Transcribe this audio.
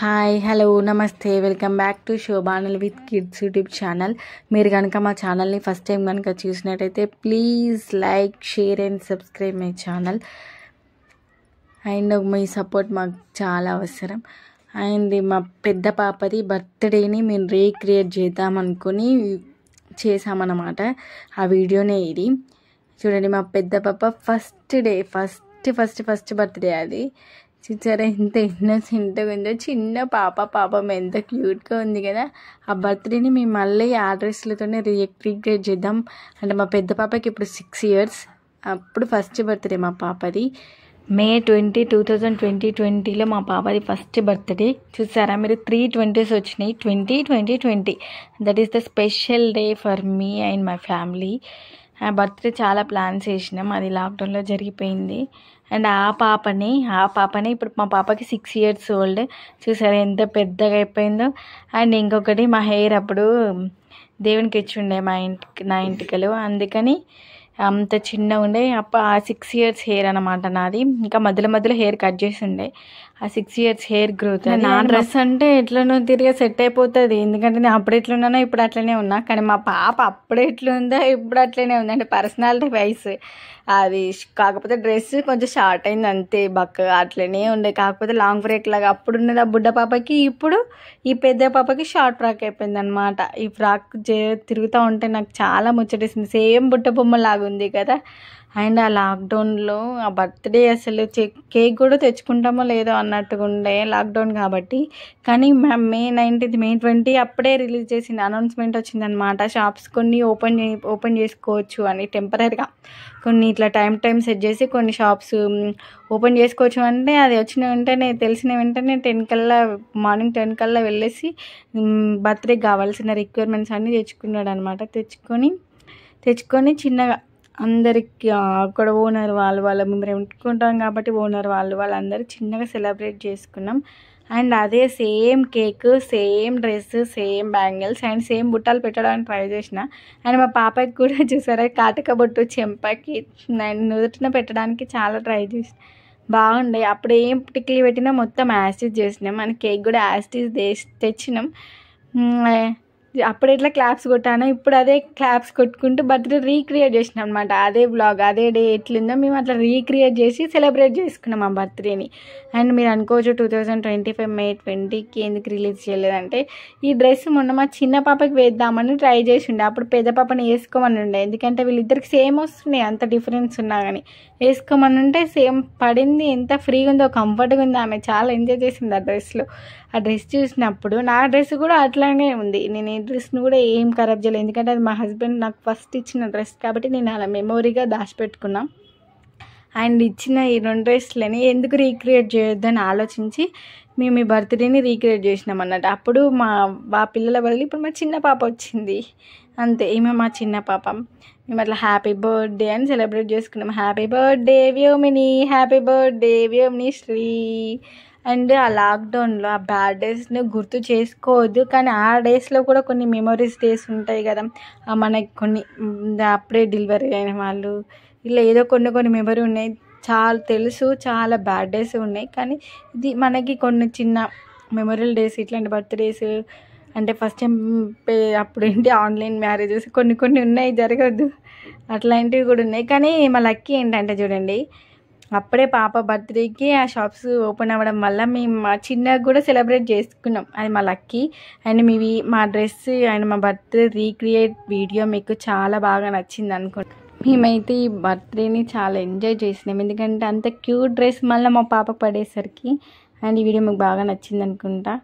Hi hello నమస్తే welcome back to శోభానల్ with kids YouTube channel. మీరు కనుక మా ఛానల్ని ఫస్ట్ టైం కనుక చూసినట్టయితే please like share and subscribe my channel. And మీ సపోర్ట్ మాకు చాలా అవసరం. అండ్ మా పెద్ద పాపది బర్త్డేని మేము రీక్రియేట్ చేద్దాం అనుకుని చేసామన్నమాట. ఆ వీడియోనే ఇది చూడండి. మా పెద్ద పాప ఫస్ట్ బర్త్డే అది. చూసారా ఎంత ఇన్నోసెంట్గా ఉందో, చిన్న పాపం ఎంత క్యూట్గా ఉంది కదా. ఆ బర్త్డేని మేము మళ్ళీ ఆ డ్రెస్లతోనే రీక్రియేట్ చేద్దాం అంటే మా పెద్ద పాపకి ఇప్పుడు 6 years. అప్పుడు ఫస్ట్ బర్త్డే మా పాపది. May 20, 2020లో మా పాపది ఫస్ట్ బర్త్డే. చూసారా మీరు 3 20s వచ్చినాయి. 20 that is the special day for me and my family. ఆ బర్త్డే చాలా ప్లాన్స్ చేసినాం, అది లాక్డౌన్లో జరిగిపోయింది. అండ్ ఆ పాపని ఇప్పుడు మా పాపకి 6 years old. చూసారా ఎంత పెద్దగా అయిపోయిందో. అండ్ ఇంకొకటి మా హెయిర్ అప్పుడు దేవునికి ఇచ్చిండే నా ఇంటికలు, అందుకని అంత చిన్నగా ఉండే. ఆ 6 years హెయిర్ అనమాట నాది. ఇంకా మధ్యలో హెయిర్ కట్ చేసి ఉండే. ఆ 6 years హెయిర్ గ్రోత్. నా డ్రెస్ అంటే ఎట్లనో తిరిగి సెట్ అయిపోతుంది, ఎందుకంటే నేను అప్పుడు ఎట్లున్నానో ఇప్పుడు అట్లనే ఉన్నా. కానీ మా పాప అప్పుడు ఎట్లుందో ఇప్పుడు అట్లనే ఉంది, అంటే పర్సనాలిటీ వైస్ అది. కాకపోతే డ్రెస్ కొంచెం షార్ట్ అయింది అంతే, బక్కగా అట్లనే ఉండే. కాకపోతే లాంగ్ ఫ్రాక్ లాగా అప్పుడు ఉన్నది ఆ బుడ్డ పాపకి, ఇప్పుడు ఈ పెద్ద పాపకి షార్ట్ ఫ్రాక్ అయిపోయింది అనమాట. ఈ ఫ్రాక్ తిరుగుతూ ఉంటే నాకు చాలా ముచ్చటేసింది, సేమ్ బుట్ట బొమ్మ లాగా ఉంది కదా. అండ్ ఆ లాక్డౌన్లో ఆ బర్త్డే అసలు కేక్ కూడా తెచ్చుకుంటామో లేదో అన్నట్టుగా ఉండే, లాక్డౌన్ కాబట్టి. కానీ May 19, May 20 అప్పుడే రిలీజ్ చేసింది, అనౌన్స్మెంట్ వచ్చిందనమాట. షాప్స్ కొన్ని ఓపెన్ చేసుకోవచ్చు అని టెంపరీగా, కొన్ని ఇట్లా టైం సెట్ చేసి కొన్ని షాప్స్ ఓపెన్ చేసుకోవచ్చు అంటే, అది వచ్చిన వెంటనే తెలిసిన వెంటనే మార్నింగ్ 10 కల్లా వెళ్ళేసి బర్త్డేకి కావాల్సిన రిక్వైర్మెంట్స్ అన్నీ తెచ్చుకున్నాడు అనమాట. తెచ్చుకొని చిన్నగా అందరికి అక్కడ ఓనర్ వాళ్ళు మేము రెంట్కుంటాం కాబట్టి ఓనర్ వాళ్ళందరూ చిన్నగా సెలబ్రేట్ చేసుకున్నాం. అండ్ అదే same cake, same dress, same bangles and same బుట్టాలు పెట్టడానికి ట్రై చేసిన. అండ్ మా పాపకి కూడా చూసారా కాటుక బొట్టు చెంపకి నుదుటిన పెట్టడానికి చాలా ట్రై చేసిన, బాగుండే. అప్పుడు ఏం టిక్లీ పెట్టినా మొత్తం యాస్టీస్ చేసినాం. అండ్ కేక్ కూడా యాస్టీస్ తెచ్చినాం. అప్పుడు ఎట్లా క్లాప్స్ కొట్టానో ఇప్పుడు అదే క్లాప్స్ కొట్టుకుంటూ బర్త్డే రీక్రియేట్ చేసినాం అనమాట. అదే బ్లాగ్, అదే డే ఎట్లుందో మేము అట్లా రీక్రియేట్ చేసి సెలబ్రేట్ చేసుకున్నాం ఆ బర్త్డేని. అండ్ మీరు అనుకోవచ్చు 2025 May 20కి ఎందుకు రిలీజ్ చేయలేదంటే, ఈ డ్రెస్ మొన్న మా చిన్న పాపకి వేద్దామని ట్రై చేసి ఉండే. అప్పుడు పెద్ద పాపని వేసుకోమని ఉండే, ఎందుకంటే వీళ్ళిద్దరికి సేమ్ వస్తున్నాయి, అంత డిఫరెన్స్ ఉన్నా కానీ వేసుకోమని ఉంటే సేమ్ పడింది. ఎంత ఫ్రీగా ఉందో, కంఫర్ట్గా ఉంది. ఆమె చాలా ఎంజాయ్ చేసింది ఆ డ్రెస్లో. ఆ డ్రెస్ చూసినప్పుడు నా డ్రెస్ కూడా అట్లానే ఉంది. నేను ఈ డ్రెస్ను కూడా ఏం ఖరాబ్ చేయలేదు, ఎందుకంటే అది మా హస్బెండ్ నాకు ఫస్ట్ ఇచ్చిన డ్రెస్ కాబట్టి నేను అలా మెమొరీగా దాచిపెట్టుకున్నాం. అండ్ ఇచ్చిన ఈ 2 డ్రెస్లని ఎందుకు రీక్రియేట్ చేయొద్దని ఆలోచించి మేము ఈ బర్త్డేని రీక్రియేట్ చేసినాం అన్నట్టు. అప్పుడు మా పిల్లల వల్ల ఇప్పుడు మా చిన్న పాప వచ్చింది, అంతే. ఈమె మా చిన్న పాప. మేము అట్లా హ్యాపీ బర్త్డే అని సెలబ్రేట్ చేసుకున్నాం. Happy birthday Vyomini, happy birthday Vyomini Sri. And ఆ లాక్డౌన్లో ఆ బ్యాడ్ డేస్ను గుర్తు చేసుకోవద్దు, కానీ ఆ డేస్లో కూడా కొన్ని మెమొరీస్ డేస్ ఉంటాయి కదా. మనకి కొన్ని అప్పుడే డెలివరీ అయిన వాళ్ళు ఇలా ఏదో కొన్ని మెమరీ ఉన్నాయి. చాలా తెలుసు, చాలా బ్యాడ్ డేస్ ఉన్నాయి, కానీ ఇది మనకి కొన్ని చిన్న మెమొరల్ డేస్. ఇట్లాంటి బర్త్డేస్ అంటే ఫస్ట్ టైం అప్పుడు ఏంటి ఆన్లైన్ మ్యారేజెస్ కొన్ని ఉన్నాయి, జరగద్దు, అట్లాంటివి కూడా ఉన్నాయి. కానీ మా లక్కీ ఏంటంటే చూడండి, అప్పుడే పాప బర్త్డేకి ఆ షాప్స్ ఓపెన్ అవ్వడం వల్ల మేము మా చిన్నగా కూడా సెలబ్రేట్ చేసుకున్నాం, అది మా లక్కీ. అండ్ మా డ్రెస్ అండ్ మా బర్త్డే రీక్రియేట్ వీడియో మీకు చాలా బాగా నచ్చింది అనుకుంటా. మేమైతే ఈ బర్త్డేని చాలా ఎంజాయ్ చేసినాం, ఎందుకంటే అంత క్యూట్ డ్రెస్ మళ్ళీ మా పాప పడేసరికి. అండ్ ఈ వీడియో మీకు బాగా నచ్చింది అనుకుంటా.